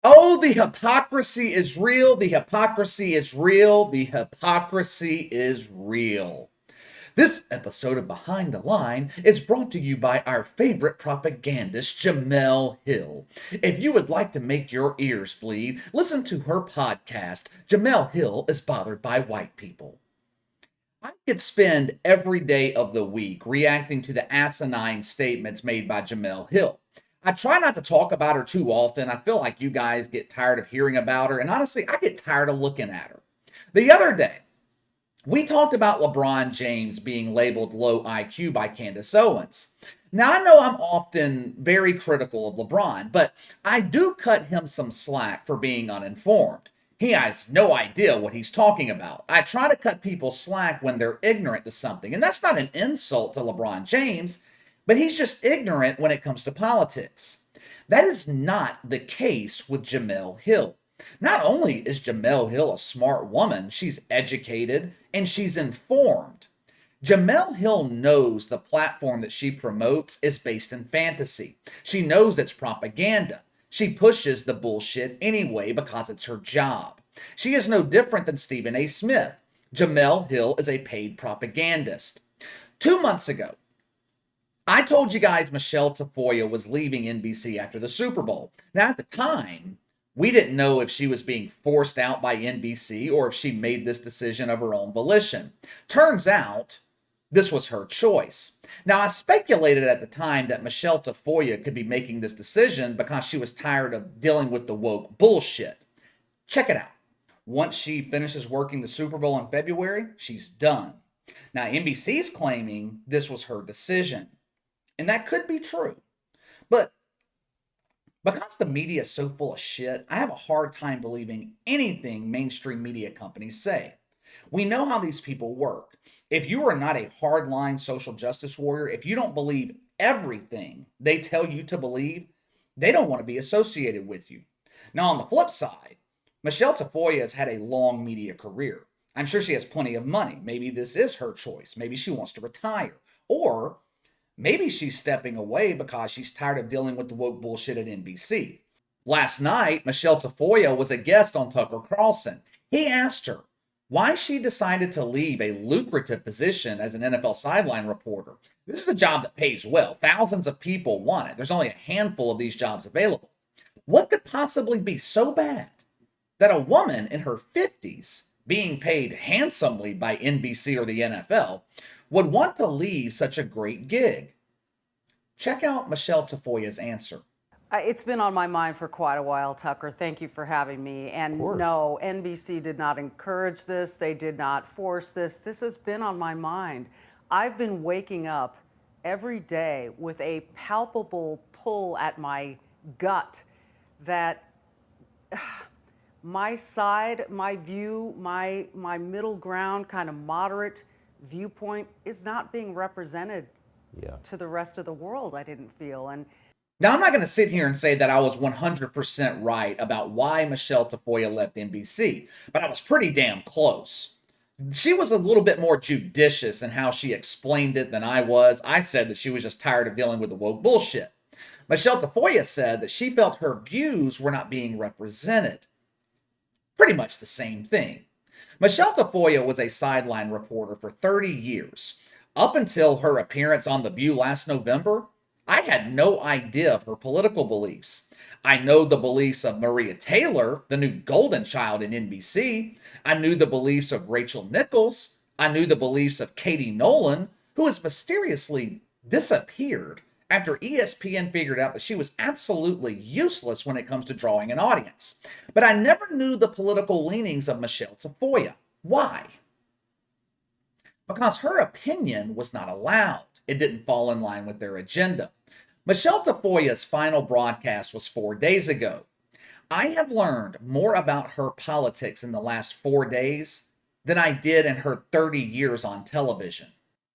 Oh, the hypocrisy is real. The hypocrisy is real. The hypocrisy is real. This episode of Behind the Line is brought to you by our favorite propagandist, Jemele Hill. If you would like to make your ears bleed, listen to her podcast, Jemele Hill is Bothered by White People. I could spend every day of the week reacting to the asinine statements made by Jemele Hill. I try not to talk about her too often. I feel like you guys get tired of hearing about her, and honestly, I get tired of looking at her. The other day, we talked about LeBron James being labeled low IQ by Candace Owens. Now, I know I'm often very critical of LeBron, but I do cut him some slack for being uninformed. He has no idea what he's talking about. I try to cut people slack when they're ignorant to something, and that's not an insult to LeBron James, but he's just ignorant when it comes to politics. That is not the case with Jemele Hill. Not only is Jemele Hill a smart woman, she's educated and she's informed. Jemele Hill knows the platform that she promotes is based in fantasy. She knows it's propaganda. She pushes the bullshit anyway because it's her job. She is no different than Stephen A. Smith. Jemele Hill is a paid propagandist. 2 months ago, I told you guys Michele Tafoya was leaving NBC after the Super Bowl. Now, at the time, we didn't know if she was being forced out by NBC or if she made this decision of her own volition. Turns out, this was her choice. Now, I speculated at the time that Michele Tafoya could be making this decision because she was tired of dealing with the woke bullshit. Check it out. Once she finishes working the Super Bowl in February, she's done. Now, NBC's claiming this was her decision. And that could be true. But because the media is so full of shit, I have a hard time believing anything mainstream media companies say. We know how these people work. If you are not a hardline social justice warrior, if you don't believe everything they tell you to believe, they don't want to be associated with you. Now, on the flip side, Michele Tafoya has had a long media career. I'm sure she has plenty of money. Maybe this is her choice. Maybe she wants to retire. Or maybe she's stepping away because she's tired of dealing with the woke bullshit at NBC. Last night, Michele Tafoya was a guest on Tucker Carlson. He asked her why she decided to leave a lucrative position as an NFL sideline reporter. This is a job that pays well. Thousands of people want it. There's only a handful of these jobs available. What could possibly be so bad that a woman in her 50s, being paid handsomely by NBC or the NFL, would want to leave such a great gig? Check out Michele Tafoya's answer. It's been on my mind for quite a while, Tucker. Thank you for having me. And no, NBC did not encourage this. They did not force this. This has been on my mind. I've been waking up every day with a palpable pull at my gut that my side, my view, my middle ground, kind of moderate viewpoint is not being represented to the rest of the world, I didn't feel. And now, I'm not going to sit here and say that I was 100% right about why Michele Tafoya left NBC, but I was pretty damn close. She was a little bit more judicious in how she explained it than I was. I said that she was just tired of dealing with the woke bullshit. Michele Tafoya said that she felt her views were not being represented. Pretty much the same thing. Michele Tafoya was a sideline reporter for 30 years. Up until her appearance on The View last November, I had no idea of her political beliefs. I know the beliefs of Maria Taylor, the new golden child in NBC. I knew the beliefs of Rachel Nichols. I knew the beliefs of Katie Nolan, who has mysteriously disappeared after ESPN figured out that she was absolutely useless when it comes to drawing an audience. But I never knew the political leanings of Michele Tafoya. Why? Because her opinion was not allowed. It didn't fall in line with their agenda. Michele Tafoya's final broadcast was 4 days ago. I have learned more about her politics in the last 4 days than I did in her 30 years on television.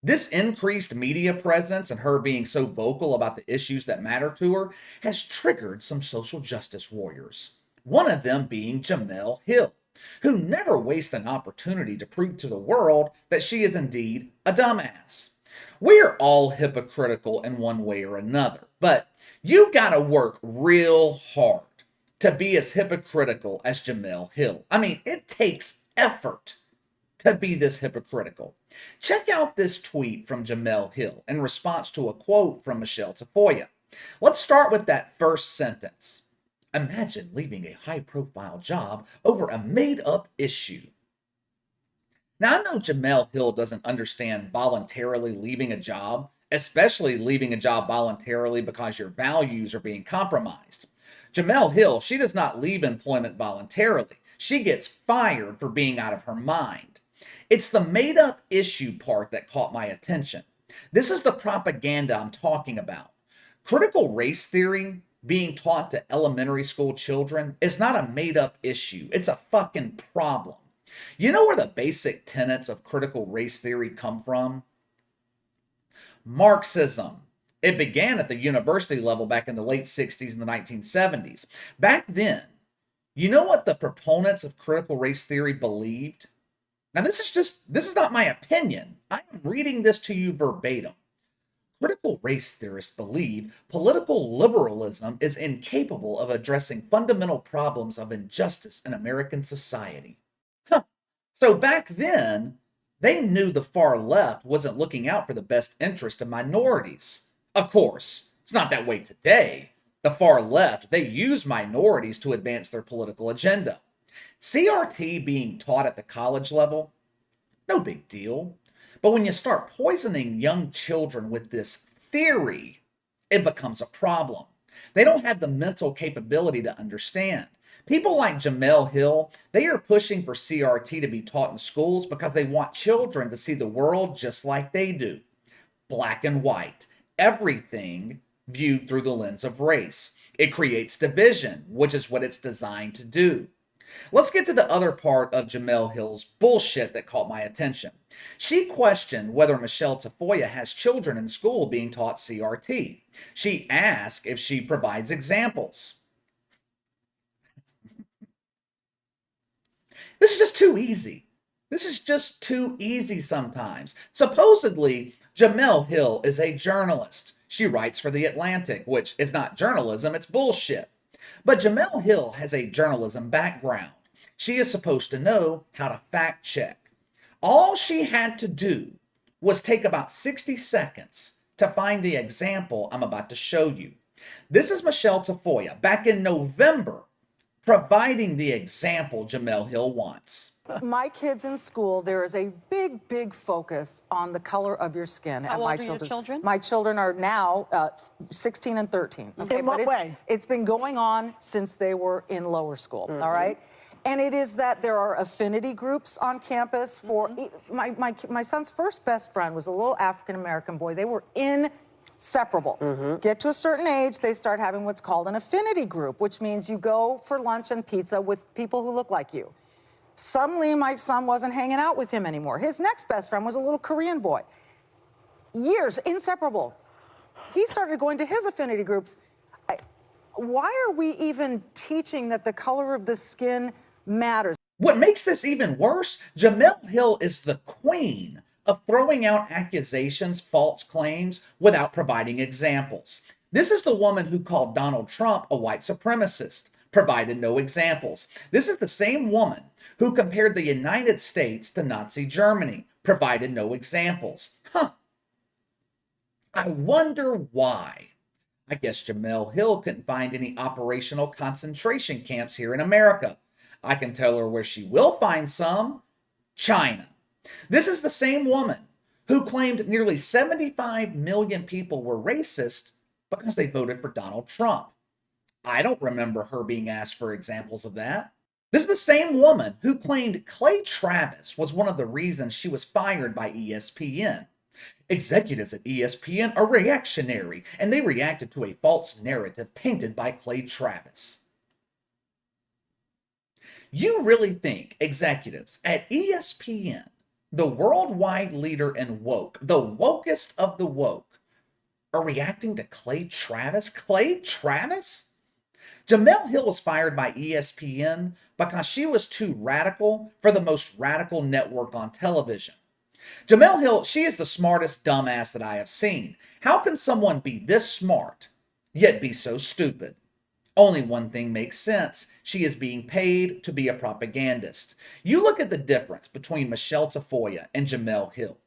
This increased media presence and her being so vocal about the issues that matter to her has triggered some social justice warriors. One of them being Jemele Hill, who never wastes an opportunity to prove to the world that she is indeed a dumbass. We're all hypocritical in one way or another, but you gotta work real hard to be as hypocritical as Jemele Hill. I mean, it takes effort to be this hypocritical. Check out this tweet from Jemele Hill in response to a quote from Michele Tafoya. Let's start with that first sentence. Imagine leaving a high-profile job over a made-up issue. Now, I know Jemele Hill doesn't understand voluntarily leaving a job, especially leaving a job voluntarily because your values are being compromised. Jemele Hill, she does not leave employment voluntarily. She gets fired for being out of her mind. It's the made-up issue part that caught my attention. This is the propaganda I'm talking about. Critical race theory being taught to elementary school children is not a made-up issue. It's a fucking problem. You know where the basic tenets of critical race theory come from? Marxism. It began at the university level back in the late 60s and the 1970s. Back then, you know what the proponents of critical race theory believed? Now, this is not my opinion. I'm reading this to you verbatim. Critical race theorists believe political liberalism is incapable of addressing fundamental problems of injustice in American society. Huh. So back then, they knew the far left wasn't looking out for the best interest of minorities. Of course, it's not that way today. The far left, they use minorities to advance their political agenda. CRT being taught at the college level, no big deal. But when you start poisoning young children with this theory, it becomes a problem. They don't have the mental capability to understand. People like Jemele Hill, they are pushing for CRT to be taught in schools because they want children to see the world just like they do. Black and white. Everything viewed through the lens of race. It creates division, which is what it's designed to do. Let's get to the other part of Jemele Hill's bullshit that caught my attention. She questioned whether Michele Tafoya has children in school being taught CRT. She asked if she provides examples. This is just too easy. This is just too easy sometimes. Supposedly, Jemele Hill is a journalist. She writes for The Atlantic, which is not journalism, it's bullshit. But Jemele Hill has a journalism background. She is supposed to know how to fact check. All she had to do was take about 60 seconds to find the example I'm about to show you. This is Michele Tafoya back in November providing the example Jemele Hill wants. My kids in school, there is a big focus on the color of your skin. How old are your children? My children are now 16 and 13. Okay, in what way? It's been going on since they were in lower school, all right? And it is that there are affinity groups on campus for, my son's first best friend was a little African-American boy. They were inseparable. Get to a certain age, they start having what's called an affinity group, which means you go for lunch and pizza with people who look like you. Suddenly, my son wasn't hanging out with him anymore. His next best friend was a little Korean boy. Years, inseparable. He started going to his affinity groups. Why are we even teaching that the color of the skin matters? What makes this even worse, Jemele Hill is the queen of throwing out accusations, false claims, without providing examples. This is the woman who called Donald Trump a white supremacist, provided no examples. This is the same woman who compared the United States to Nazi Germany, provided no examples. I wonder why. I guess Jemele Hill couldn't find any operational concentration camps here in America. I can tell her where she will find some: China. This is the same woman who claimed nearly 75 million people were racist because they voted for Donald Trump. I don't remember her being asked for examples of that. This is the same woman who claimed Clay Travis was one of the reasons she was fired by ESPN. Executives at ESPN are reactionary, and they reacted to a false narrative painted by Clay Travis. You really think executives at ESPN, the worldwide leader in woke, the wokest of the woke, are reacting to Clay Travis? Clay Travis? Jemele Hill was fired by ESPN because she was too radical for the most radical network on television. Jemele Hill, she is the smartest dumbass that I have seen. How can someone be this smart, yet be so stupid? Only one thing makes sense. She is being paid to be a propagandist. You look at the difference between Michele Tafoya and Jemele Hill.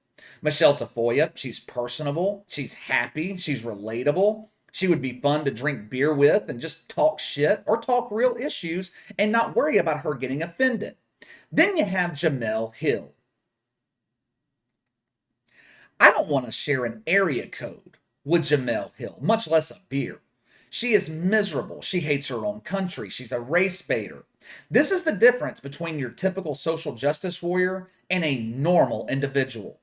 Michele Tafoya, she's personable, she's happy, she's relatable. She would be fun to drink beer with and just talk shit or talk real issues and not worry about her getting offended. Then you have Jemele Hill. I don't want to share an area code with Jemele Hill, much less a beer. She is miserable. She hates her own country. She's a race baiter. This is the difference between your typical social justice warrior and a normal individual.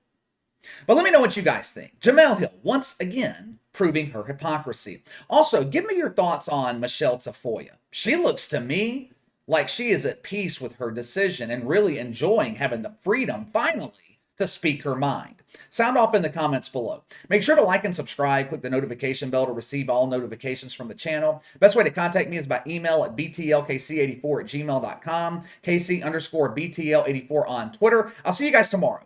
But let me know what you guys think. Jemele Hill, once again, proving her hypocrisy. Also, give me your thoughts on Michele Tafoya. She looks to me like she is at peace with her decision and really enjoying having the freedom, finally, to speak her mind. Sound off in the comments below. Make sure to like and subscribe. Click the notification bell to receive all notifications from the channel. Best way to contact me is by email at btlkc84@gmail.com, KC_BTL84 on Twitter. I'll see you guys tomorrow.